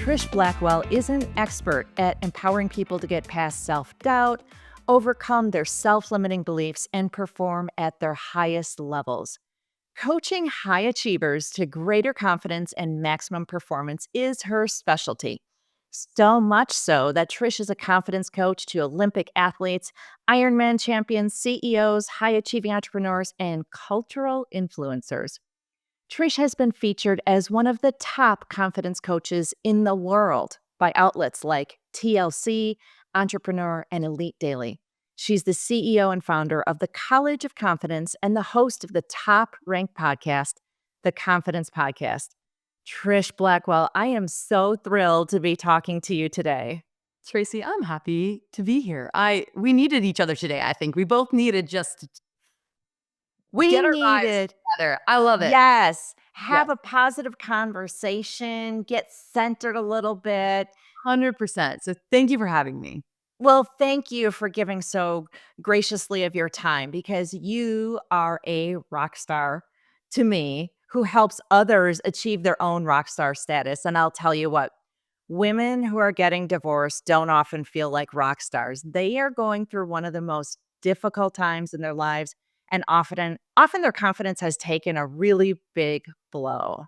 Trish Blackwell is an expert at empowering people to get past self-doubt, overcome their self-limiting beliefs, and perform at their highest levels. Coaching high achievers to greater confidence and maximum performance is her specialty. So much so that Trish is a confidence coach to Olympic athletes, Ironman champions, CEOs, high achieving entrepreneurs, and cultural influencers. Trish has been featured as one of the top confidence coaches in the world by outlets like TLC, Entrepreneur, and Elite Daily. She's the CEO and founder of the College of Confidence and the host of the top-ranked podcast, The Confidence Podcast. Trish Blackwell, I am so thrilled to be talking to you today. Tracy, I'm happy to be here. We needed each other today, I think. We both needed just to get our vibes together. I love it. Yes. Have a positive conversation, get centered a little bit. 100%. So thank you for having me. Well, thank you for giving so graciously of your time because you are a rock star to me who helps others achieve their own rock star status. And I'll tell you what, women who are getting divorced don't often feel like rock stars. They are going through one of the most difficult times in their lives, and often their confidence has taken a really big blow.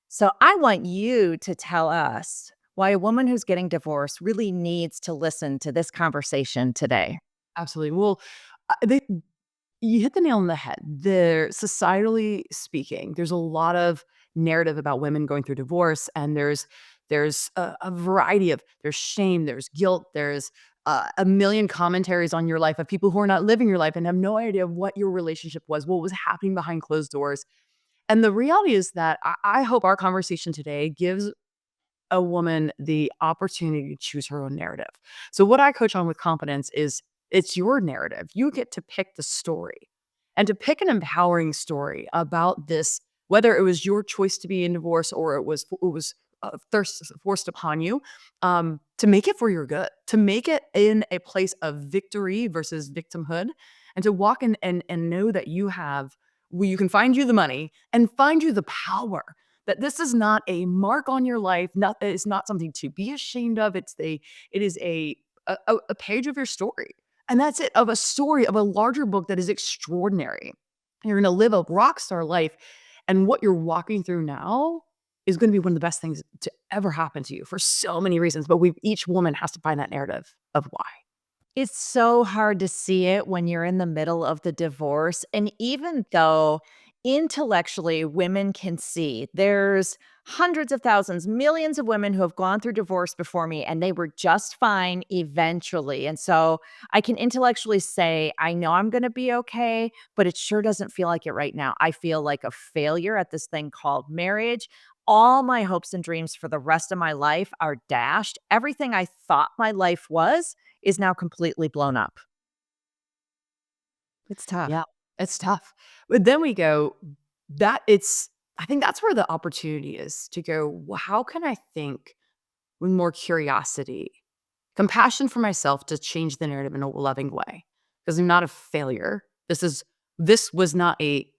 So I want you to tell us why a woman who's getting divorced really needs to listen to this conversation today. Absolutely. Well, you hit the nail on the head. Societally speaking, there's a lot of narrative about women going through divorce, and there's a variety of there's shame, there's guilt, there's a million commentaries on your life of people who are not living your life and have no idea of what your relationship was, what was happening behind closed doors. And the reality is that I hope our conversation today gives a woman the opportunity to choose her own narrative. So what I coach on with confidence is it's your narrative. You get to pick the story and to pick an empowering story about this, whether it was your choice to be in divorce or it was forced upon you, to make it for your good, to make it in a place of victory versus victimhood, and to walk in and know that you can find you the money and find you the power. That this is not a mark on your life. It's not something to be ashamed of. It is a page of your story. And that's it, of a story of a larger book that is extraordinary. You're going to live a rock star life. And what you're walking through now is going to be one of the best things to ever happen to you for so many reasons. But each woman has to find that narrative of why. It's so hard to see it when you're in the middle of the divorce. And even though intellectually women can see, there's hundreds of thousands, millions of women who have gone through divorce before me and they were just fine eventually. And so I can intellectually say, I know I'm going to be okay, but it sure doesn't feel like it right now. I feel like a failure at this thing called marriage. All my hopes and dreams for the rest of my life are dashed. Everything I thought my life was is now completely blown up. It's tough. Yeah, it's tough. But then we go, I think that's where the opportunity is to go, well, how can I think with more curiosity, compassion for myself to change the narrative in a loving way? Because I'm not a failure. This was not a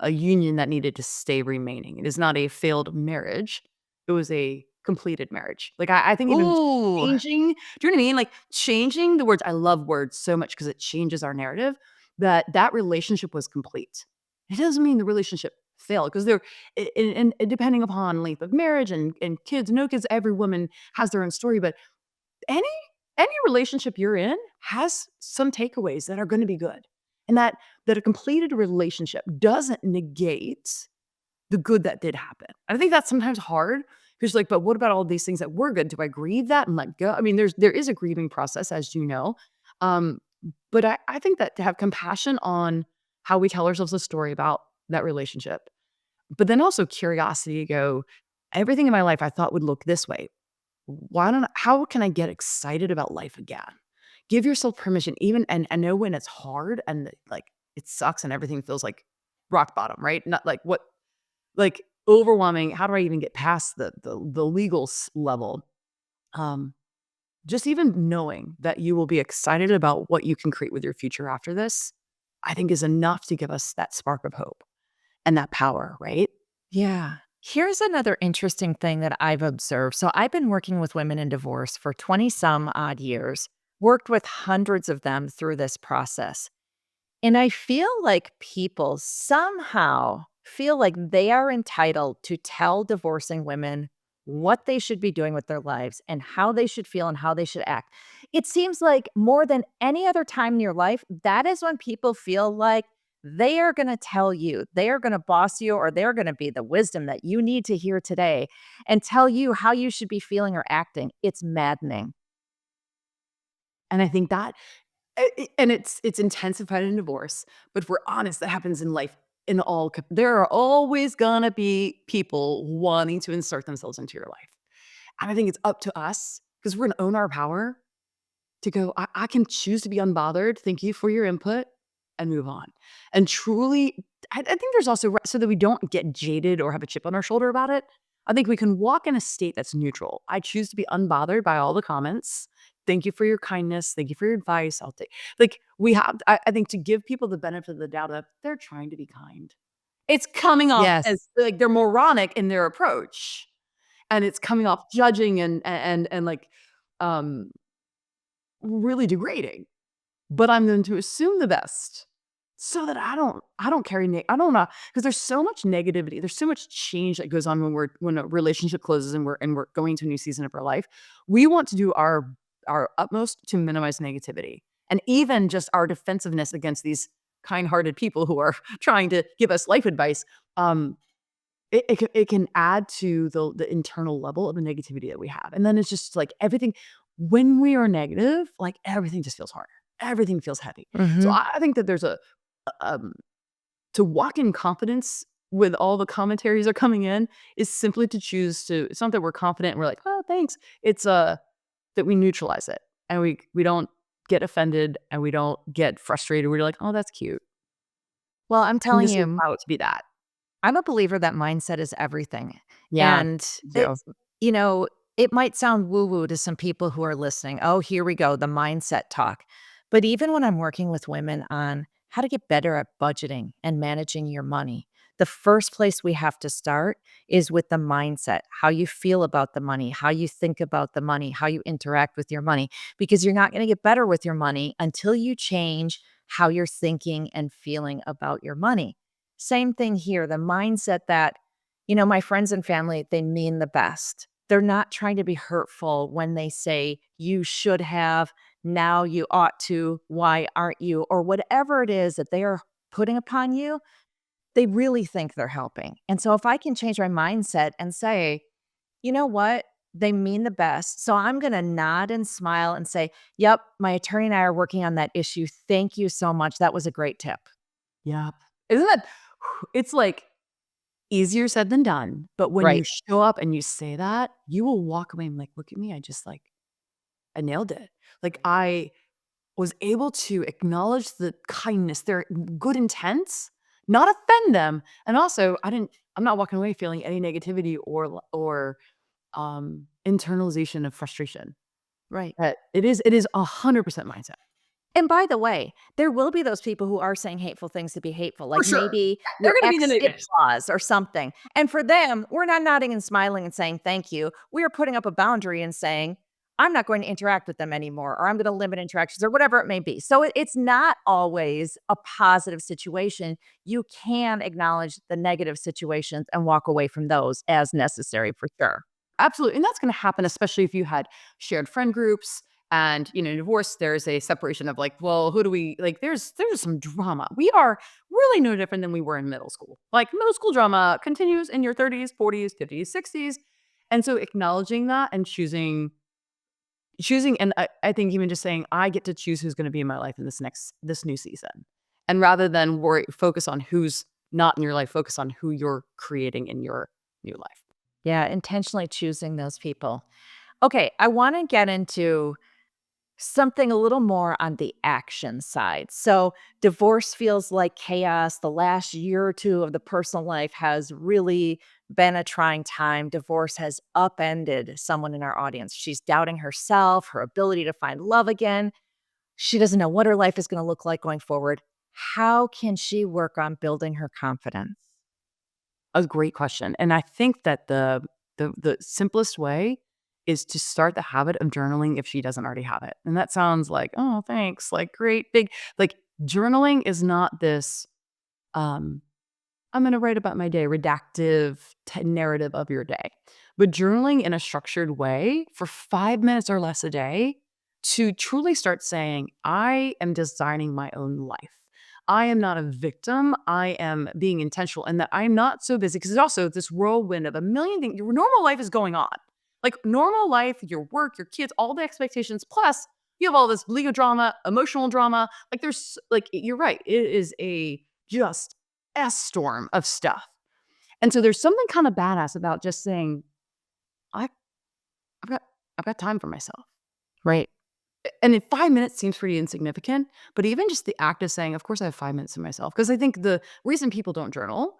union that needed to stay remaining. It is not a failed marriage. It was a completed marriage. Like I think even Ooh. changing, do you know what I mean? Like changing the words. I love words so much because it changes our narrative. That relationship was complete. It doesn't mean the relationship failed because and depending upon length of marriage and kids, no kids, every woman has their own story. But any relationship you're in has some takeaways that are going to be good, and that a completed relationship doesn't negate the good that did happen. I think that's sometimes hard because like, but what about all these things that were good? Do I grieve that and let go? I mean, there is a grieving process, as you know. But I think that to have compassion on how we tell ourselves a story about that relationship, but then also curiosity to go, everything in my life I thought would look this way. How can I get excited about life again? Give yourself permission, even, and I know when it's hard and like it sucks and everything feels like rock bottom, right? Not like overwhelming. How do I even get past the legal level? Just even knowing that you will be excited about what you can create with your future after this, I think is enough to give us that spark of hope and that power, right? Yeah. Here's another interesting thing that I've observed. So, I've been working with women in divorce for 20 some odd years, worked with hundreds of them through this process. And I feel like people somehow feel like they are entitled to tell divorcing women what they should be doing with their lives and how they should feel and how they should act. It seems like more than any other time in your life, that is when people feel like they are going to tell you, they are going to boss you, or they're going to be the wisdom that you need to hear today and tell you how you should be feeling or acting. It's maddening. And I think that and it's intensified in divorce, but if we're honest, that happens in life in all there are always gonna be people wanting to insert themselves into your life. And I think it's up to us, because 'cause we're gonna own our power to go, I can choose to be unbothered, thank you for your input, and move on. And truly, I think there's also so that we don't get jaded or have a chip on our shoulder about it, I think we can walk in a state that's neutral. I choose to be unbothered by all the comments. Thank you for your kindness. Thank you for your advice. I'll take like, we have I think to give people the benefit of the doubt that they're trying to be kind. It's coming off Yes. as, like, they're moronic in their approach, and it's coming off judging and, like, um, really degrading. But I'm going to assume the best so that I don't carry I don't know, because there's so much negativity, there's so much change that goes on when a relationship closes and we're going to a new season of our life. We want to do our utmost to minimize negativity, and even just our defensiveness against these kind-hearted people who are trying to give us life advice. Um, it can add to the internal level of the negativity that we have, and then it's just like everything when we are negative, like, everything just feels harder. Everything feels heavy. So Mhm. I think that there's um to walk in confidence with all the commentaries are coming in is simply to choose to it's not that we're confident and we're like, "Oh, thanks." It's, that we neutralize it, and we don't get offended, and we don't get frustrated. We're like, "Oh, that's cute." Well, I'm And telling just you, allow it to be that. I'm a believer that mindset is everything. Yeah, And me it, too. you know, it might sound woo woo to some people who are listening. Oh, here we go, the mindset talk. But even when I'm working with women on how to get better at budgeting and managing your money, the first place we have to start is with the mindset, how you feel about the money, how you think about the money, how you interact with your money, because you're not going to get better with your money until you change how you're thinking and feeling about your money. Same thing here, the mindset that, my friends and family, they mean the best. They're not trying to be hurtful when they say, you should have, now you ought to, why aren't you? Or whatever it is that they are putting upon you, they really think they're helping. And so if I can change my mindset and say, you know what? They mean the best. So I'm going to nod and smile and say, yep, my attorney and I are working on that issue. Thank you so much. That was a great tip. Yep. Isn't that it's, like, easier said than done, but when you Right. show up and you say that, you will walk away and be like, "Look at me, I just, like I nailed it." Like, I was able to acknowledge the kindness, their good intents, not offend them, and also I'm not walking away feeling any negativity or internalization of frustration. Right. That it is 100% mindset. And by the way, there will be those people who are saying hateful things to be hateful, For like sure. maybe Yeah, they're your gonna be the ex negatives. in-laws or something. And for them, we're not nodding and smiling and saying thank you. We are putting up a boundary and saying, I'm not going to interact with them anymore, or I'm going to limit interactions, or whatever it may be. So it's not always a positive situation. You can acknowledge the negative situations and walk away from those as necessary for sure. Absolutely, and that's gonna happen, especially if you had shared friend groups and, divorce, there's a separation of, like, well, who do we like, there's some drama. We are really no different than we were in middle school. Like, middle school drama continues in your 30s, 40s, 50s, 60s, and so acknowledging that and choosing and I think even just saying, "I get to choose who's gonna be in my life in this new season." And rather than focus on who's not in your life, focus on who you're creating in your new life. Yeah, intentionally choosing those people. Okay, I want to get into something a little more on the action side. So, divorce feels like chaos. The last year or two of the personal life has really been a trying time. Divorce has upended someone in our audience. She's doubting herself, her ability to find love again. She doesn't know what her life is going to look like going forward. How can she work on building her confidence? A great question, and I think that the simplest way is to start the habit of journaling if she doesn't already have it, and that sounds like, "Oh, thanks," like, great big like, journaling is not this, um I'm gonna write about my day, redactive narrative of your day. But journaling in a structured way for 5 minutes or less a day to truly start saying, I am designing my own life. I am not a victim. I am being intentional and that I'm not so busy because it's also this whirlwind of a million things. Your normal life is going on. Like normal life, your work, your kids, all the expectations, plus you have all this legal drama, emotional drama. Like there's like you're right. It is a just a storm of stuff. And so there's something kind of badass about just saying, I, I've got I've got time for myself. Right. And in 5 minutes seems pretty insignificant, but even just the act of saying, of course I have 5 minutes to myself. Because I think the reason people don't journal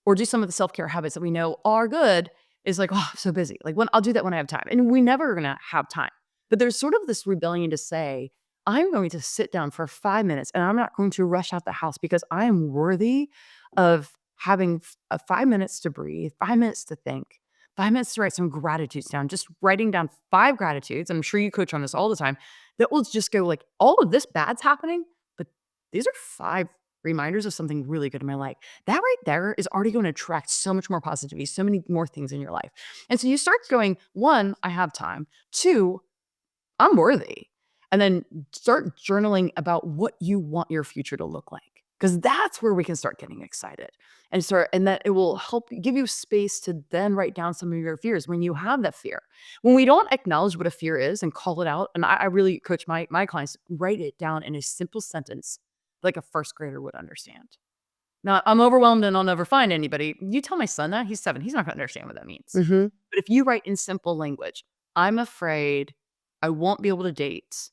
or do some of the self-care habits that we know are good is like, "Oh, I'm so busy." Like, when I'll do that when I have time, and we never are gonna have time. But there's sort of this rebellion to say, "I'm going to sit down for 5 minutes, and I'm not going to rush out the house because I am worthy of having 5 minutes to breathe, 5 minutes to think, 5 minutes to write some gratitudes down." Just writing down 5 gratitudes, I'm sure you coach on this all the time, that will just go like, "All of this bad's happening, but these are 5 reminders of something really good in my life." That right there is already going to attract so much more positivity, so many more things in your life. And so you start going, 1, I have time. 2, I'm worthy. And then start journaling about what you want your future to look like. Because that's where we can start getting excited and that it will help give you space to then write down some of your fears when you have that fear. When we don't acknowledge what a fear is and call it out, and I really coach my clients, write it down in a simple sentence like a first grader would understand. Not, "I'm overwhelmed and I'll never find anybody." You tell my son that, he's 7, he's not gonna understand what that means. Mhm. But if you write in simple language, "I'm afraid I won't be able to date,"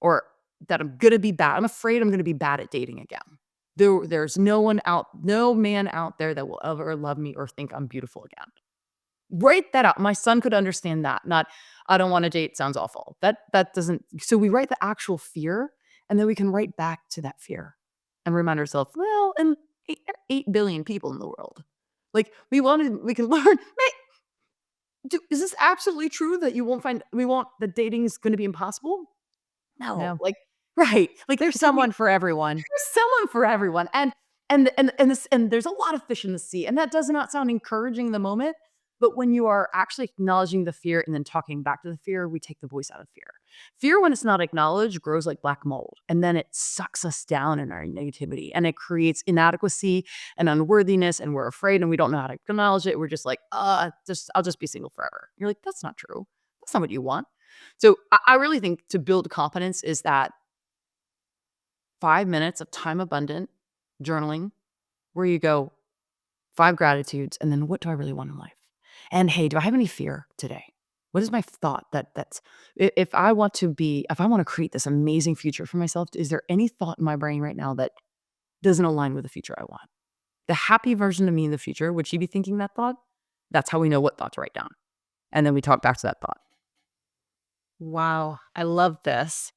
or that I'm gonna be bad. I'm afraid I'm gonna be bad at dating again. There's no man out there that will ever love me or think I'm beautiful again. Write that out. My son could understand that, not, "I don't wanna date, sounds awful." That doesn't so we write the actual fear, and then we can write back to that fear and remind ourselves, "Well, and 8 billion people in the world." Like, we can learn, "Hey, is this absolutely true that that dating is gonna be impossible?" No, No. like right, like, There's so we someone for everyone. there's someone for everyone, and there's a lot of fish in the sea, and that does not sound encouraging in the moment, but when you are actually acknowledging the fear and then talking back to the fear, we take the voice out of fear. Fear, when it's not acknowledged, grows like black mold, and then it sucks us down in our negativity, and it creates inadequacy and unworthiness, and we're afraid, and we don't know how to acknowledge it. We're just like, just I'll just be single forever." You're like, "That's not true. That's not what you want." So I really think to build confidence is that 5 minutes of time abundant journaling where you go, 5 gratitudes, and then what do I really want in life? And hey, do I have any fear today? What is my thought that's if I want to create this amazing future for myself, is there any thought in my brain right now that doesn't align with the future I want? The happy version of me in the future, would she be thinking that thought? That's how we know what thought to write down. And then we talk back to that thought. Wow, I love this.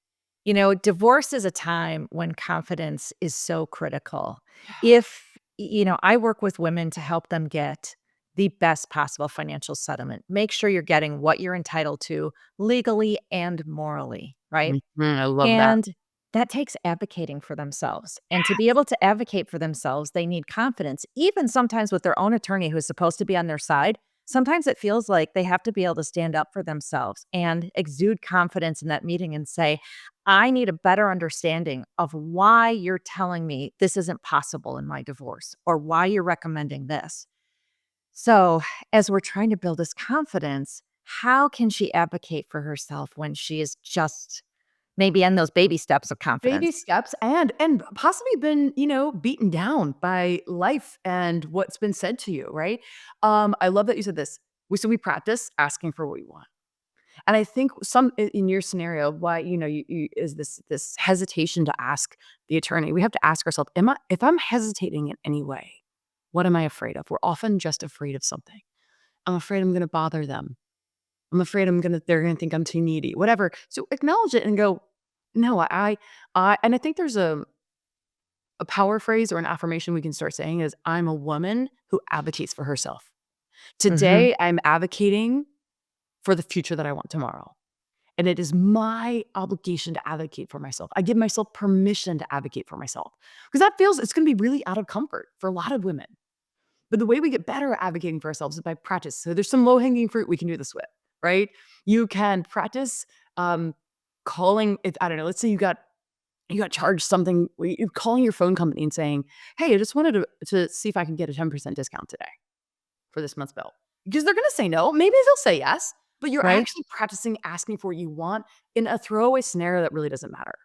Divorce is a time when confidence is so critical. I work with women to help them get the best possible financial settlement. Make sure you're getting what you're entitled to legally and morally, right? Mhm, I love that. And that takes advocating for themselves. And to be able to advocate for themselves, they need confidence, even sometimes with their own attorney who's supposed to be on their side. Sometimes it feels like they have to be able to stand up for themselves and exude confidence in that meeting and say, I need a better understanding of why you're telling me this isn't possible in my divorce or why you're recommending this. So, as we're trying to build this confidence, how can she advocate for herself when she is just maybe in those baby steps of Baby confidence? steps and possibly been, beaten down by life and what's been said to you, right? I love that you said this. We practice asking for what we want. And I think in your scenario, why, you is this hesitation to ask the attorney. We have to ask ourselves, if I'm hesitating in any way, what am I afraid of? We're often just afraid of something. I'm afraid I'm gonna bother them. I'm afraid they're gonna think I'm too needy, whatever. So acknowledge it and go, no, and I think there's A power phrase or an affirmation we can start saying is, I'm a woman who advocates for herself. Mhm. Today, I'm advocating for the future that I want tomorrow. And it is my obligation to advocate for myself. I give myself permission to advocate for myself because that feels it's going to be really out of comfort for a lot of women. But the way we get better at advocating for ourselves is by practice. So there's some low hanging fruit we can do this with, right? You can practice calling. If I don't know, let's say you got charged something. You're calling your phone company and saying, "Hey, I just wanted to see if I can get a 10% discount today for this month's bill." Because they're going to say no. Maybe they'll say yes, but you're Right? actually practicing asking for what you want in a throwaway scenario that really doesn't matter.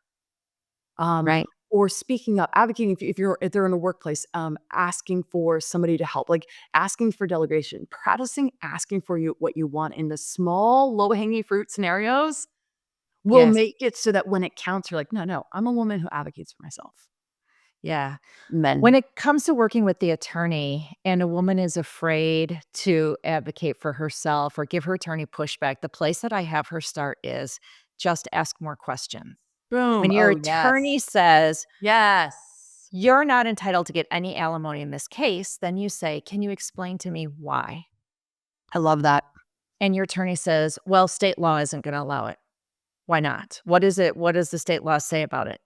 Um, Right. or speaking up, advocating if they're in a workplace, asking for somebody to help, like asking for delegation, practicing asking for what you want in the small, low hanging fruit scenarios will Yes. make it so that when it counts, you're like, no, no, I'm a woman who advocates for myself. Yeah. When Men. it comes to working with the attorney and a woman is afraid to advocate for herself or give her attorney pushback, the place that I have her start is just ask more questions. Boom. When your Oh, yes. attorney says, Yes. you're not entitled to get any alimony in this case, then you say, can you explain to me why? I love that. And your attorney says, well, state law isn't going to allow it. Why not? What is it? What does the state law say about it?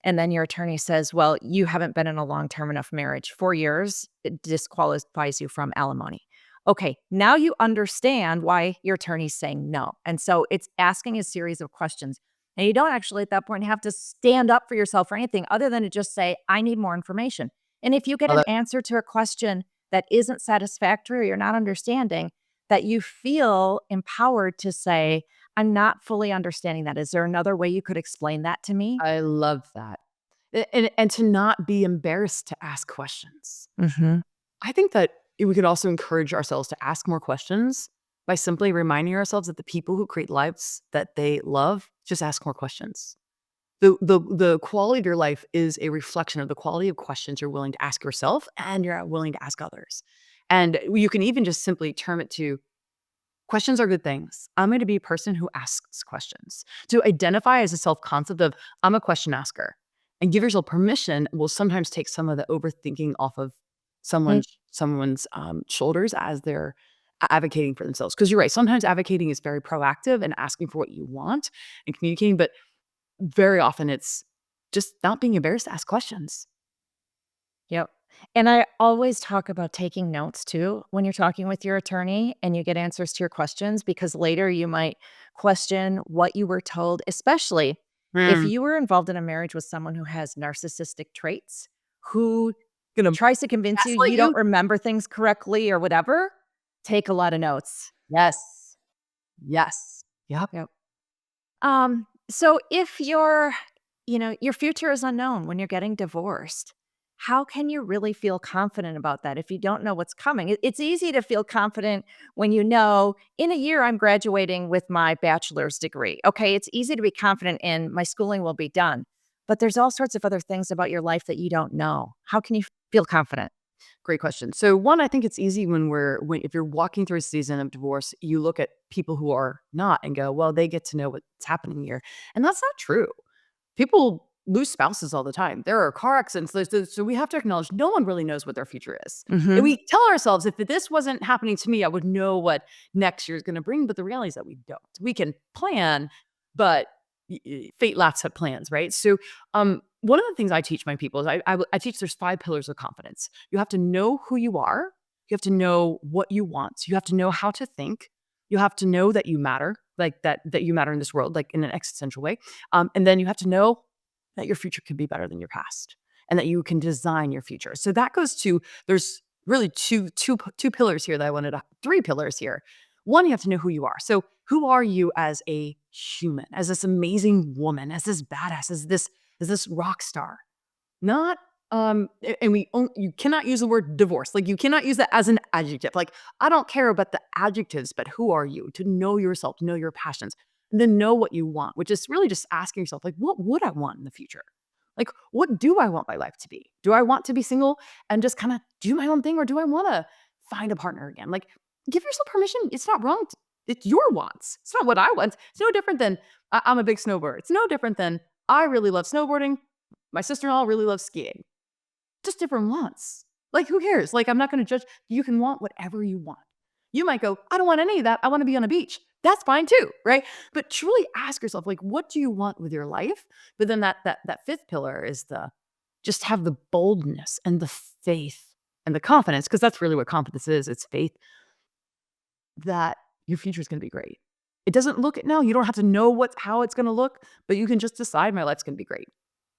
And then your attorney says, well, you haven't been in a long-term enough marriage. 4 years, it disqualifies you from alimony. Okay, now you understand why your attorney's saying no. And so it's asking a series of questions. And you don't actually at that point have to stand up for yourself or anything other than to just say, I need more information. And if you get Love an it. answer to a question that isn't satisfactory or you're not understanding, that you feel empowered to say, I'm not fully understanding that. Is there another way you could explain that to me? I love that. And to not be embarrassed to ask questions. Mhm. I think that we could also encourage ourselves to ask more questions by simply reminding ourselves that the people who create lives that they love just ask more questions. The quality of your life is a reflection of the quality of questions you're willing to ask yourself and you're willing to ask others. And you can even just simply term it to questions are good things. I'm going to be a person who asks questions. To identify as a self concept of I'm a question asker and give yourself permission will sometimes take some of the overthinking off of Mm, someone's shoulders as they're advocating for themselves. Because you're right, sometimes advocating is very proactive and asking for what you want and communicating, but very often it's just not being embarrassed to ask questions. yep. And I always talk about taking notes too when you're talking with your attorney and you get answers to your questions because later you might question what you were told, especially if Mm. you were involved in a marriage with someone who has narcissistic traits, who Gonna tries to convince you gaslight you don't you? remember things correctly or whatever. Take a lot of notes. Yes. Yes. Yep. Yep. So if your future is unknown when you're getting divorced, how can you really feel confident about that if you don't know what's coming? It's easy to feel confident when you know in a year I'm graduating with my bachelor's degree. Okay, it's easy to be confident in my schooling will be done. But there's all sorts of other things about your life that you don't know. How can you feel confident? Great question. So one, I think it's easy when if you're walking through a season of divorce, you look at people who are not and go, well, they get to know what's happening here. And that's not true. People lose spouses all the time. There are car accidents. So we have to acknowledge no one really knows what their future is. And Mhm. we tell ourselves, if this wasn't happening to me, I would know what next year is going to bring. But the reality is that we don't. We can plan, but fate laughs at plans, right? So one of the things I teach my people is I teach there's 5 pillars of confidence. You have to know who you are. You have to know what you want. You have to know how to think. You have to know that you matter, like that you matter in this world, like in an existential way. And then you have to know that your future could be better than your past and that you can design your future. So that goes to there's really two pillars here that I wanted to 3 pillars here. One, you have to know who you are. So who are you as a human, as this amazing woman, as this badass, as this rock star? Not and you cannot use the word divorce. Like you cannot use that as an adjective. Like I don't care about the adjectives, but who are you? To know yourself, to know your passions, and then know what you want, which is really just asking yourself, like, what would I want in the future? Like, what do I want my life to be? Do I want to be single and just kind of do my own thing, or do I want to find a partner again? Like, give yourself permission. It's not wrong. It's your wants. It's not what I want. It's no different than I'm a big snowboarder. It's no different than I really love snowboarding. My sister-in-law really loves skiing. just different wants. Like, who cares? Like, I'm not gonna judge. You can want whatever you want. You might go, "I don't want any of that. I wanna be on a beach." That's fine too, right? But truly ask yourself, like, what do you want with your life? But then that fifth pillar is the just have the boldness and the faith and the confidence, because that's really what confidence is. It's faith that your future is gonna be great. It doesn't look it now. You don't have to know how it's gonna look, but you can just decide my life's gonna be great.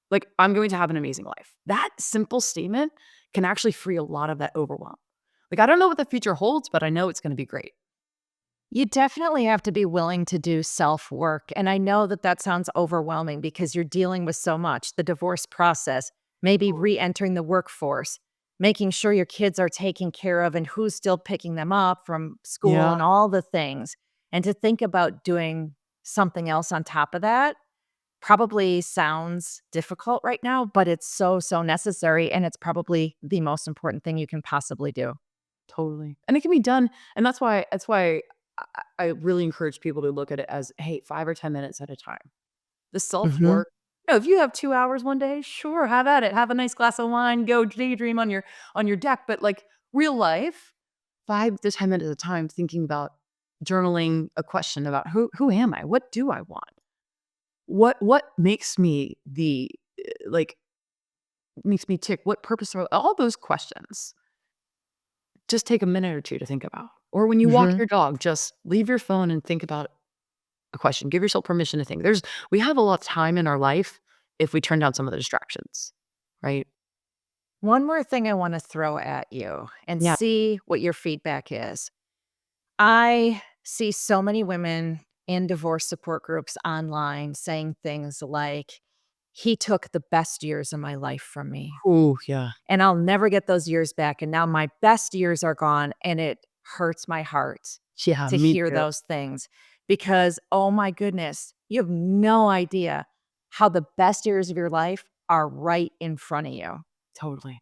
Like, I'm going to have an amazing life. That simple statement can actually free a lot of that overwhelm. Like, I don't know what the future holds, but I know it's gonna be great. You definitely have to be willing to do self work. And I know that that sounds overwhelming because you're dealing with so much the divorce process, maybe re entering the workforce, making sure your kids are taken care of and who's still picking them up from school Yeah, and all the things. And to think about doing something else on top of that probably sounds difficult right now, but it's so, so necessary. And it's probably the most important thing you can possibly do. totally. And it can be done. And that's why I really encourage people to look at it as, hey, 5 or 10 minutes at a time. The Hmm. self-work, if you have 2 hours one day, sure, have at it. Have a nice glass of wine, go daydream on your deck, but, like, real life, 5 to 10 minutes at a time thinking about journaling a question about who am I? What do I want? What makes me like, makes me tick? What purpose are all those questions, just take a minute or 2 to think about. Or when you walk Hmm. your dog, just leave your phone and think about a question. Give yourself permission to think. We have a lot of time in our life if we turn down some of the distractions, right? One more thing I want to throw at you and Yeah. see what your feedback is. I see so many women in divorce support groups online saying things like, he took the best years of my life from me, Ooh, yeah. and I'll never get those years back. And now my best years are gone, and it hurts my heart Yeah, to me hear too. those things because, oh my goodness, you have no idea how the best years of your life are right in front of you. Totally.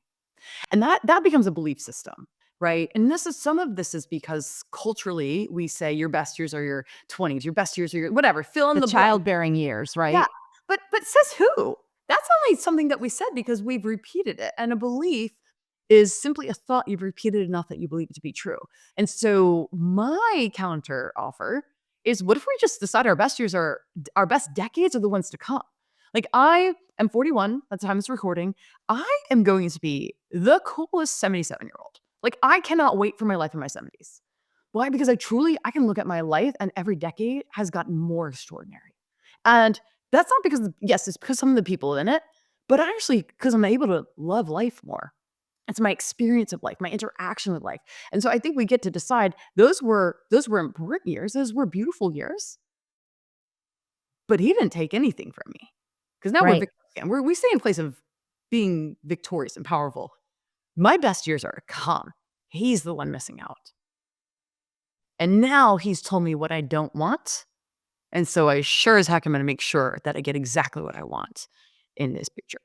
And that becomes a belief system, right? And some of this is because culturally we say your best years are your 20s, your best years are your whatever, fill in The the blank. childbearing years, Yeah, right? but says who? That's only something that we said because we've repeated it, and a belief is simply a thought you've repeated enough that you believe it to be true. And so my counter offer is, what if we just decide our best decades are the ones to come? Like, I am 41 at the time of this recording. I am going to be the coolest 77-year-old. Like, I cannot wait for my life in my 70s. Why? Because I can look at my life and every decade has gotten more extraordinary. And that's not because yes, it's because some of the people in it, but actually because I'm able to love life more. It's my experience of life, my interaction with life. And so I think we get to decide those were important years, those were beautiful years, but he didn't take anything from me. Because now we're Right. victims again. We stay in place of being victorious and powerful. My best years are to come. He's the one missing out. And now he's told me what I don't want. And so I sure as heck am gonna make sure that I get exactly what I want in this picture.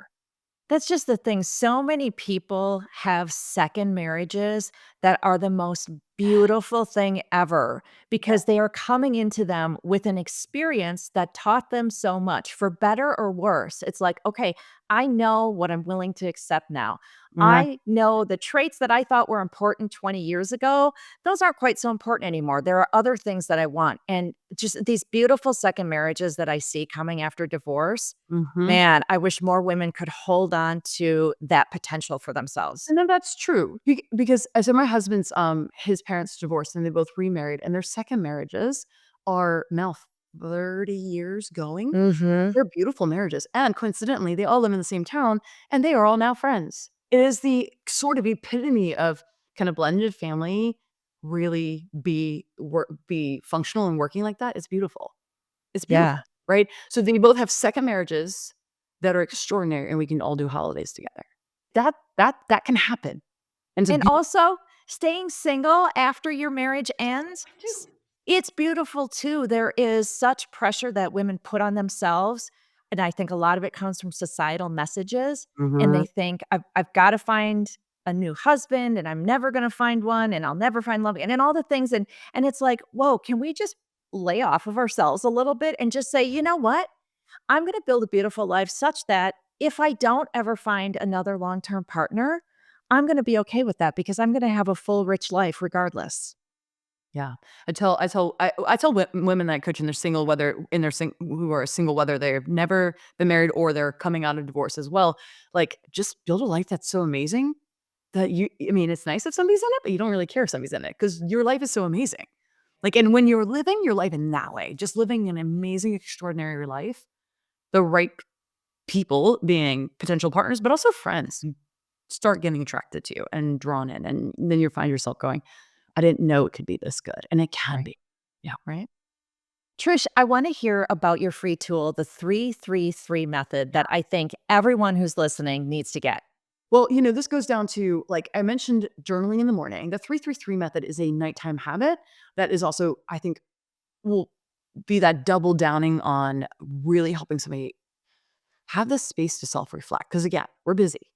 That's just the thing. So many people have second marriages that are the most beautiful thing ever because they are coming into them with an experience that taught them so much, for better or worse. It's like, okay, I know what I'm willing to accept now. Yeah. I know the traits that I thought were important 20 years ago, those aren't quite so important anymore. There are other things that I want. And just these beautiful second marriages that I see coming after divorce. Mhm. Man, I wish more women could hold on to that potential for themselves. And then that's true. Because so my husband's, his parents divorced and they both remarried, and their second marriages are now 30 years going. Mhm. They're beautiful marriages, and coincidentally, they all live in the same town, and they are all now friends. It is the sort of epitome of can a blended family really be functional and working like that? It's beautiful. It's beautiful, Yeah. right? So they both have second marriages that are extraordinary, and we can all do holidays together. That can happen, and it's a And beautiful also, staying single after your marriage ends, too. it's beautiful too. There is such pressure that women put on themselves, and I think a lot of it comes from societal messages, and Mhm. they think, I've gotta find a new husband, and I'm never gonna find one, and I'll never find love, and then all the things, and it's like, "Whoa, can we just lay off of ourselves a little bit and just say, 'You know what? I'm gonna build a beautiful life such that if I don't ever find another long-term partner, I'm gonna be okay with that because I'm gonna have a full, rich life regardless. Yeah. I tell women that I coach and they're single, whether in their who are single, whether they've never been married or they're coming out of divorce as well, like, just build a life that's so amazing that I mean, it's nice if somebody's in it, but you don't really care if somebody's in it because your life is so amazing. Like, and when you're living your life in that way, just living an amazing, extraordinary life, the right people being potential partners, but also friends start getting attracted to you and drawn in. And then you find yourself going, I didn't know it could be this good. And it can Right. be. Yeah. Right? Trish, I want to hear about your free tool, the 333 method that I think everyone who's listening needs to get. Well, this goes down to, like I mentioned, journaling in the morning. The 333 method is a nighttime habit that is also, I think, will be that double downing on really helping somebody have the space to self reflect. Because again, we're busy.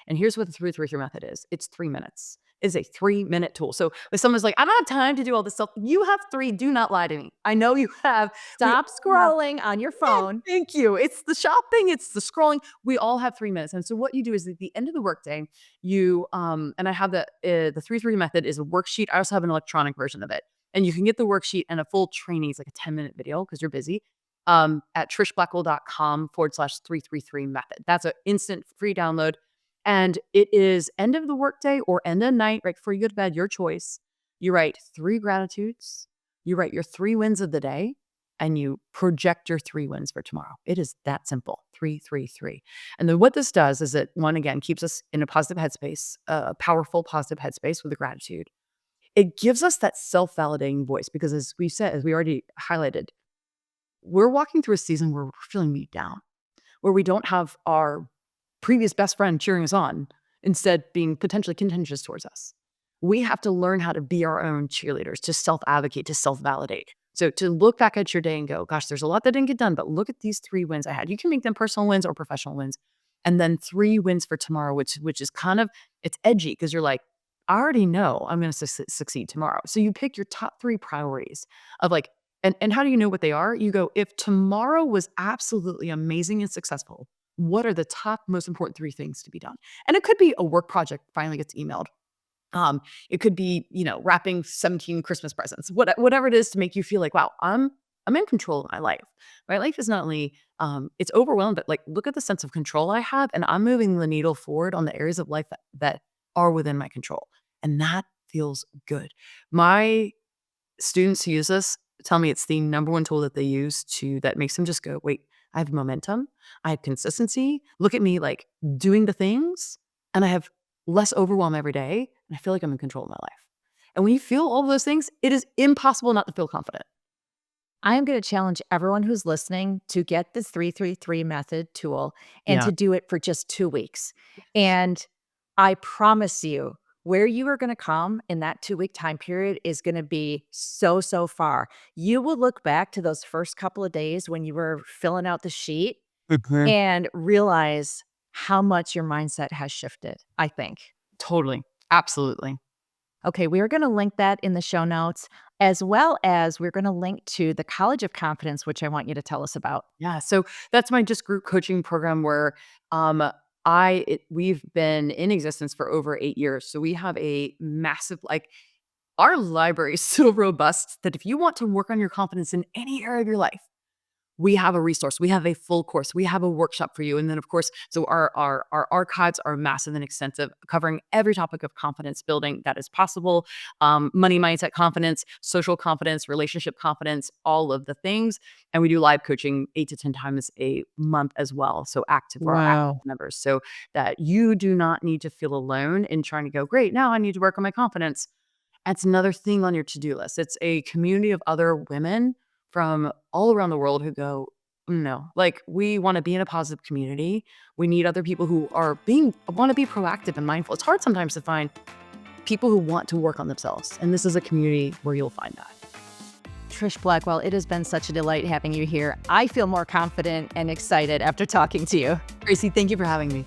And here's what the 333 method is. It's 3 minutes. It's a 3-minute tool. So if someone's like, I don't have time to do all this stuff, you have 3. Do not lie to me. I know you have. We Stop all have. scrolling on your phone. Thank you. It's the shopping, it's the scrolling. We all have 3 minutes. And so what you do is at the end of the workday, you and I have the 3-3 method is a worksheet. I also have an electronic version of it. And you can get the worksheet and a full training. It's like a 10-minute video because you're busy. At trishblackwell.com/333 method. That's an instant free download. And it is end of the workday or end of night, right before you go to bed, your choice. You write 3 gratitudes. You write your 3 wins of the day and you project your 3 wins for tomorrow. It is that simple. 333. And then what this does is it, one, again, keeps us in a positive headspace, a powerful positive headspace with the gratitude. It gives us that self-validating voice because as we said, as we already highlighted, we're walking through a season where we're feeling beat down, where we don't have our previous best friend cheering us on, instead being potentially contentious towards us. We have to learn how to be our own cheerleaders, to self-advocate, to self-validate. So to look back at your day and go, gosh, there's a lot that didn't get done, but look at these 3 wins I had. You can make them personal wins or professional wins. And then 3 wins for tomorrow, which is kind of, it's edgy because you're like, I already know I'm going to succeed tomorrow. So you pick your top 3 priorities of like, and how do you know what they are? You go, if tomorrow was absolutely amazing and successful, what are the top most important 3 things to be done? And it could be a work project finally gets emailed. It could be, wrapping 17 Christmas presents, whatever it is to make you feel like, wow, I'm in control of my life. My life is not only, it's overwhelmed, but like, look at the sense of control I have. And I'm moving the needle forward on the areas of life that are within my control. And that feels good. My students who use this tell me it's the number 1 tool that they use that makes them just go, wait, I have momentum. I have consistency. Look at me like doing the things and I have less overwhelm every day. And I feel like I'm in control of my life. And when you feel all of those things, it is impossible not to feel confident. I am going to challenge everyone who's listening to get this 333 method tool and Yeah. to do it for just 2 weeks. And I promise you, where you are going to come in that 2-week time period is going to be so, so far. You will look back to those first couple of days when you were filling out the sheet Mhm. and realize how much your mindset has shifted, I think. Totally. Absolutely. Okay, we are going to link that in the show notes, as well as we're going to link to the College of Confidence, which I want you to tell us about. Yeah. So that's my just group coaching program where we've been in existence for over 8 years. So we have a massive, like, our library is so robust that if you want to work on your confidence in any area of your life, we have a resource. We have a full course. We have a workshop for you. And then of course, so our archives are massive and extensive, covering every topic of confidence building that is possible. Money mindset confidence, social confidence, relationship confidence, all of the things. And we do live coaching 8 to 10 times a month as well. So active for our active Wow. members. So that you do not need to feel alone in trying to go, great, now I need to work on my confidence. That's another thing on your to-do list. It's a community of other women from all around the world who go, no, like, we want to be in a positive community. We need other people who want to be proactive and mindful. It's hard sometimes to find people who want to work on themselves. And this is a community where you'll find that. Trish Blackwell, it has been such a delight having you here. I feel more confident and excited after talking to you. Tracy, thank you for having me.